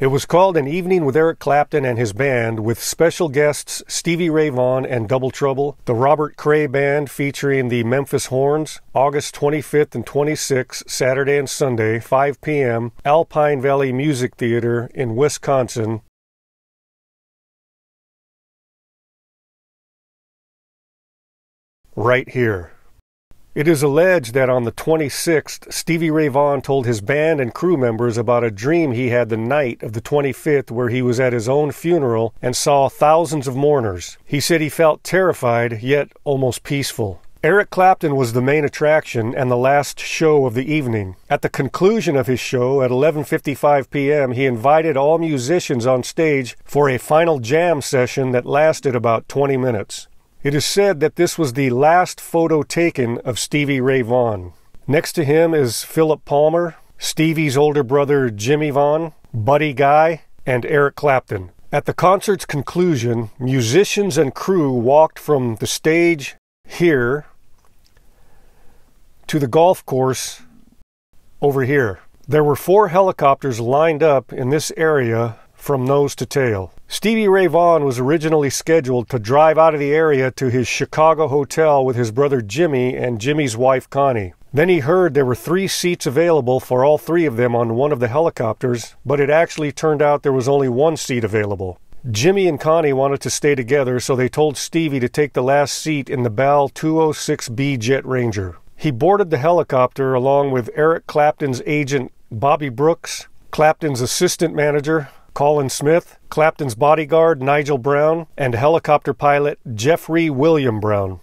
It was called An Evening with Eric Clapton and his band, with special guests Stevie Ray Vaughan and Double Trouble, the Robert Cray Band featuring the Memphis Horns, August 25th and 26th, Saturday and Sunday, 5 p.m., Alpine Valley Music Theater in Wisconsin. Right here. It is alleged that on the 26th, Stevie Ray Vaughan told his band and crew members about a dream he had the night of the 25th where he was at his own funeral and saw thousands of mourners. He said he felt terrified, yet almost peaceful. Eric Clapton was the main attraction and the last show of the evening. At the conclusion of his show at 11:55 p.m., he invited all musicians on stage for a final jam session that lasted about 20 minutes. It is said that this was the last photo taken of Stevie Ray Vaughan. Next to him is Philip Palmer, Stevie's older brother Jimmy Vaughan, Buddy Guy, and Eric Clapton. At the concert's conclusion, musicians and crew walked from the stage here to the golf course over here. There were 4 helicopters lined up in this area from nose to tail. Stevie Ray Vaughan was originally scheduled to drive out of the area to his Chicago hotel with his brother Jimmy and Jimmy's wife Connie. Then he heard there were 3 seats available for all 3 of them on one of the helicopters, but it actually turned out there was only 1 seat available. Jimmy and Connie wanted to stay together, so they told Stevie to take the last seat in the Bell 206B Jet Ranger. He boarded the helicopter along with Eric Clapton's agent Bobby Brooks, Clapton's assistant manager Colin Smith, Clapton's bodyguard Nigel Brown, and helicopter pilot Jeffrey William Brown.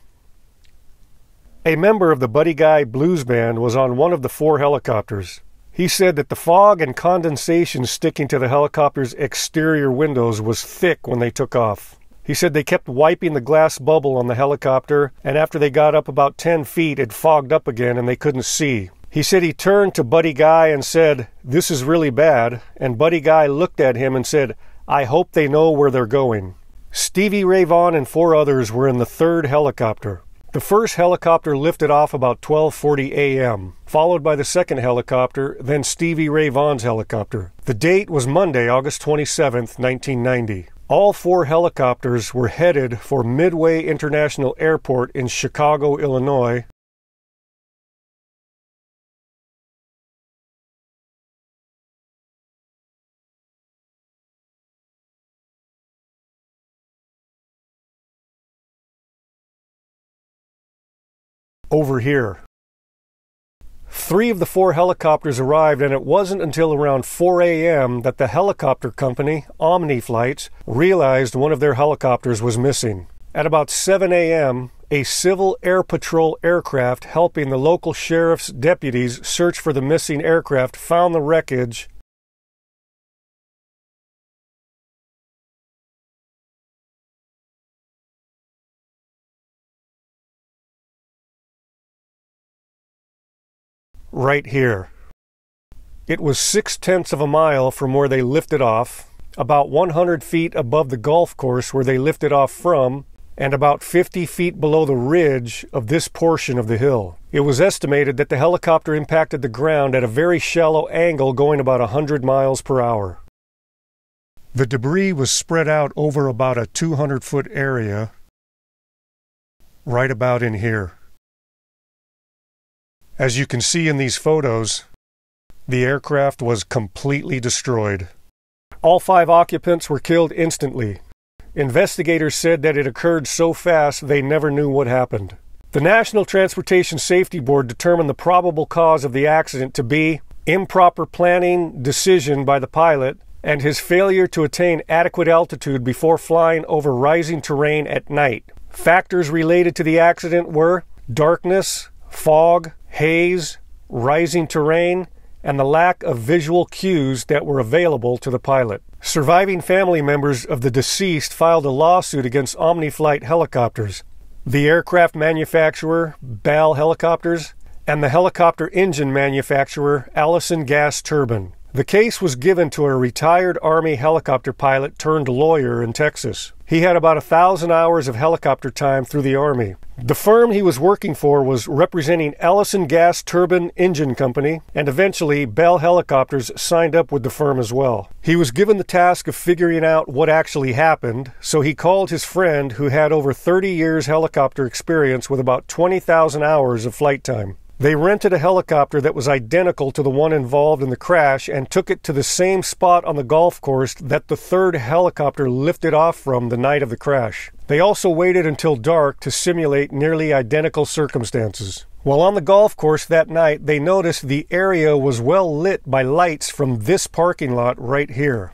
A member of the Buddy Guy Blues Band was on one of the 4 helicopters. He said that the fog and condensation sticking to the helicopter's exterior windows was thick when they took off. He said they kept wiping the glass bubble on the helicopter, and after they got up about 10 feet, it fogged up again and they couldn't see. He said he turned to Buddy Guy and said, "This is really bad," and Buddy Guy looked at him and said, "I hope they know where they're going." Stevie Ray Vaughan and 4 others were in the 3rd helicopter. The first helicopter lifted off about 12:40 a.m., followed by the 2nd helicopter, then Stevie Ray Vaughan's helicopter. The date was Monday, August 27, 1990. All 4 helicopters were headed for Midway International Airport in Chicago, Illinois. Over here. 3 of the 4 helicopters arrived, and it wasn't until around 4 a.m. that the helicopter company, Omni Flights, realized one of their helicopters was missing. At about 7 a.m., a Civil Air Patrol aircraft helping the local sheriff's deputies search for the missing aircraft found the wreckage right here. It was 0.6 of a mile from where they lifted off, about 100 feet above the golf course where they lifted off from, and about 50 feet below the ridge of this portion of the hill. It was estimated that the helicopter impacted the ground at a very shallow angle going about 100 miles per hour. The debris was spread out over about a 200-foot area, right about in here. As you can see in these photos, the aircraft was completely destroyed. All 5 occupants were killed instantly. Investigators said that it occurred so fast they never knew what happened. The National Transportation Safety Board determined the probable cause of the accident to be improper planning decision by the pilot and his failure to attain adequate altitude before flying over rising terrain at night. Factors related to the accident were darkness, fog, haze, rising terrain, and the lack of visual cues that were available to the pilot. Surviving family members of the deceased filed a lawsuit against Omniflight Helicopters, the aircraft manufacturer, Bell Helicopters, and the helicopter engine manufacturer, Allison Gas Turbine. The case was given to a retired Army helicopter pilot turned lawyer in Texas. He had about 1,000 hours of helicopter time through the Army. The firm he was working for was representing Ellison Gas Turbine Engine Company, and eventually Bell Helicopters signed up with the firm as well. He was given the task of figuring out what actually happened, so he called his friend who had over 30 years helicopter experience with about 20,000 hours of flight time. They rented a helicopter that was identical to the one involved in the crash and took it to the same spot on the golf course that the third helicopter lifted off from the night of the crash. They also waited until dark to simulate nearly identical circumstances. While on the golf course that night, they noticed the area was well lit by lights from this parking lot right here.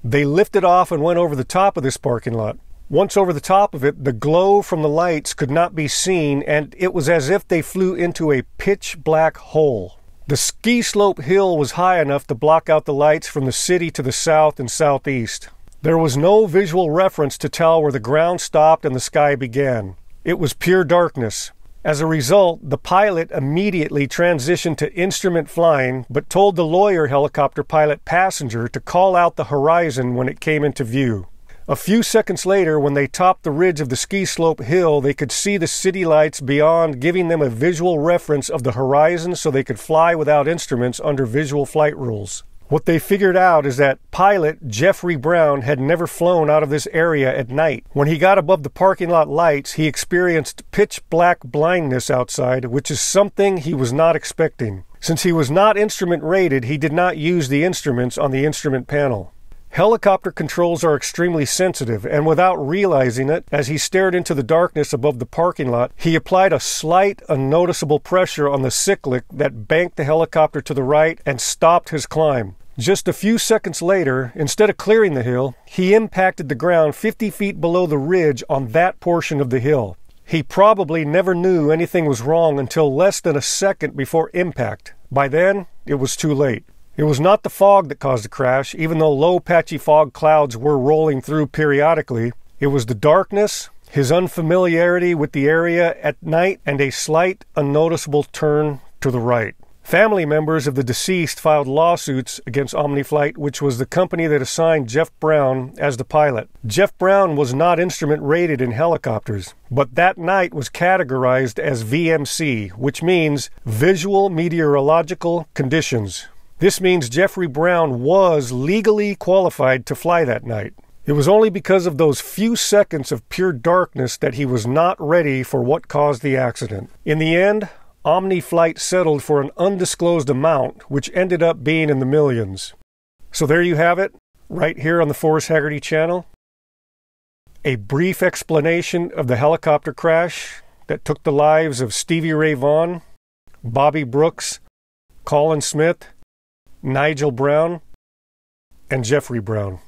They lifted off and went over the top of this parking lot. Once over the top of it, the glow from the lights could not be seen, and it was as if they flew into a pitch-black hole. The ski slope hill was high enough to block out the lights from the city to the south and southeast. There was no visual reference to tell where the ground stopped and the sky began. It was pure darkness. As a result, the pilot immediately transitioned to instrument flying, but told the lawyer helicopter pilot passenger to call out the horizon when it came into view. A few seconds later, when they topped the ridge of the ski slope hill, they could see the city lights beyond, giving them a visual reference of the horizon so they could fly without instruments under visual flight rules. What they figured out is that pilot Jeffrey Brown had never flown out of this area at night. When he got above the parking lot lights, he experienced pitch-black blindness outside, which is something he was not expecting. Since he was not instrument rated, he did not use the instruments on the instrument panel. Helicopter controls are extremely sensitive, and without realizing it, as he stared into the darkness above the parking lot, he applied a slight, unnoticeable pressure on the cyclic that banked the helicopter to the right and stopped his climb. Just a few seconds later, instead of clearing the hill, he impacted the ground 50 feet below the ridge on that portion of the hill. He probably never knew anything was wrong until less than a second before impact. By then, it was too late. It was not the fog that caused the crash, even though low patchy fog clouds were rolling through periodically. It was the darkness, his unfamiliarity with the area at night, and a slight, unnoticeable turn to the right. Family members of the deceased filed lawsuits against Omniflight, which was the company that assigned Jeff Brown as the pilot. Jeff Brown was not instrument rated in helicopters, but that night was categorized as VMC, which means Visual Meteorological Conditions. This means Jeffrey Brown was legally qualified to fly that night. It was only because of those few seconds of pure darkness that he was not ready for what caused the accident. In the end, Omniflight settled for an undisclosed amount, which ended up being in the millions. So there you have it, right here on the Forrest Haggerty channel. A brief explanation of the helicopter crash that took the lives of Stevie Ray Vaughan, Bobby Brooks, Colin Smith, Nigel Brown, and Jeffrey Brown.